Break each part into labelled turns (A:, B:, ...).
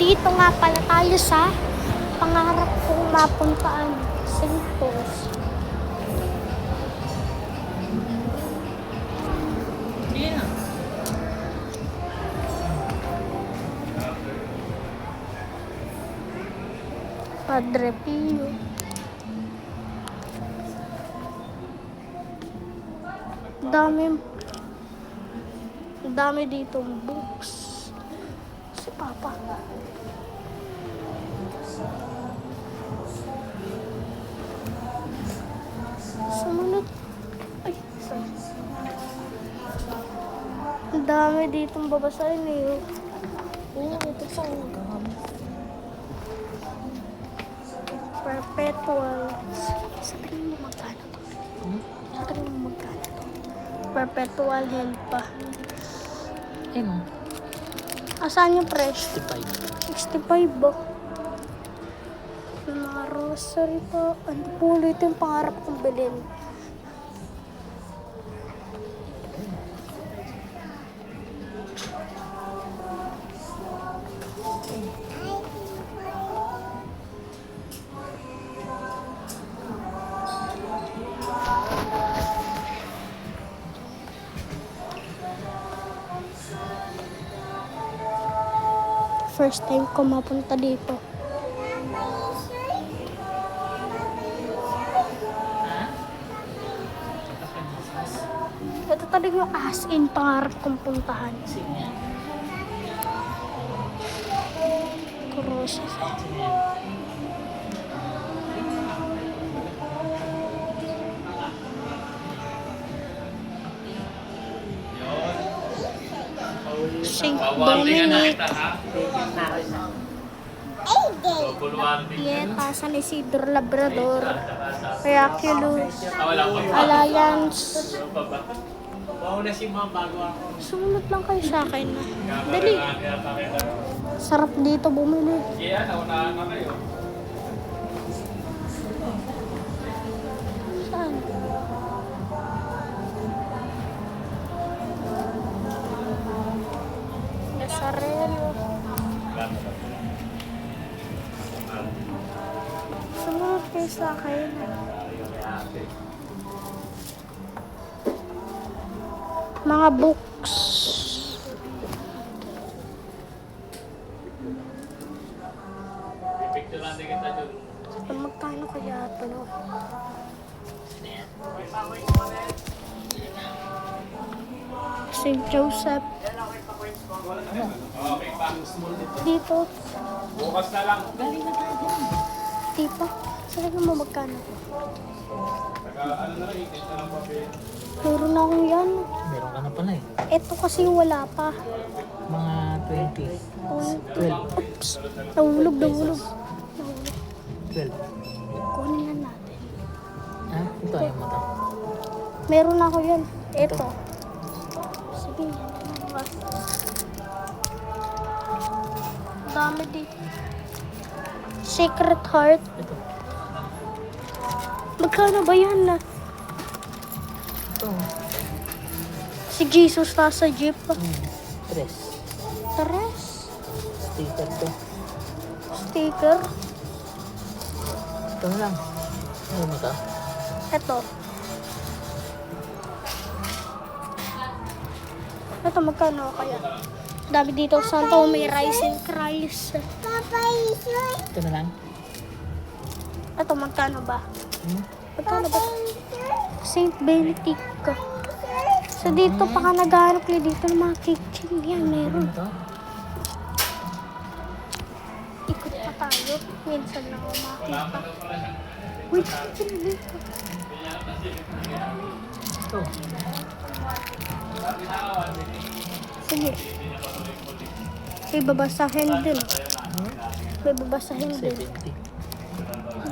A: Nandito nga pala tayo sa pangarap kong mapuntaan, St. Paul's.
B: Yeah.
A: Padre Pio. Dami ditong books. Si Papa. Sumunod. Ay, sorry. Ang dami ditong babasahin eh. Ito sa perpetual. Sa tingin mo magkano to? Sa tingin mo magkano to? Perpetual hell pa.
B: Ayun.
A: Asan yung fresh?
B: 65.
A: 65 ba? Yung mga rosary pa. Ano po ulit yung pangarap kong bilhin? First time ko mapunta dito. Ito talaga yung as in pangarap kong puntahan. Cruises. St. Dominic. Pieta, San Isidro Labrador, Miraculous, Alliance. Sumunod lang kayo sa akin na. Dali. Sarap dito bumili. Saan? Nasarelo. Sumunod kayo sa akin. Mga books. Magkano kaya ito? St. Joseph. Dito.
C: Bukas na lang.
A: Dito. Sabi mo magkano?
C: Ano na lang, ikit na lang papel.
A: Meron akong yan.
B: Meron ka na pala eh.
A: Ito kasi wala pa.
B: Mga 20. 12.
A: Oops. Nahulog.
B: 12.
A: Kunin na natin.
B: Ha? Ito ayaw mo to.
A: Meron ako yan. Ito. Sige. Dami dito. Sacred Heart.
B: Ito.
A: Magkano ba yan na?
B: Ito.
A: Si Jesus nasa jeep.
B: 3.
A: Tres.
B: Sticker to.
A: Sticker.
B: Ito na lang. Ayaw mo to.
A: Ito. Ito magkano kaya? Dami dito sa Santo may Rising Christ.
B: Ito na lang.
A: Ito magkano ba?
B: Hmm?
A: Magkano ba? Saint Benedict. So dito pa ka naghahanap kayo dito ng mga kitchen. Yan, meron.
B: Ito.
A: Ikot pa tayo. Minsan lang ako makita. Wait, kitchen dito.
B: Ito.
A: Sige. May babasahin din. May babasahin din.
B: 70.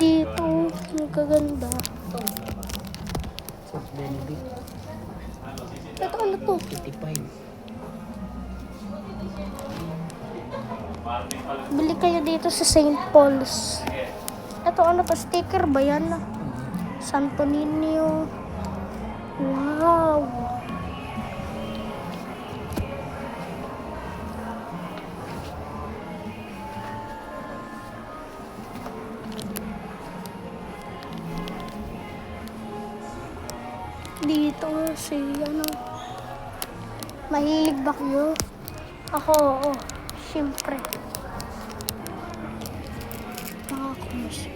A: Dito, magkaganda.
B: St. Benedict.
A: Ito ano to?
B: 55.
A: Bili kayo dito sa St. Paul's. Ito ano to? Sticker ba yan? Santo Niño. Wow. Dito si ano. Mahilig ba kayo? Ako, oo. Siyempre. Mga kumis.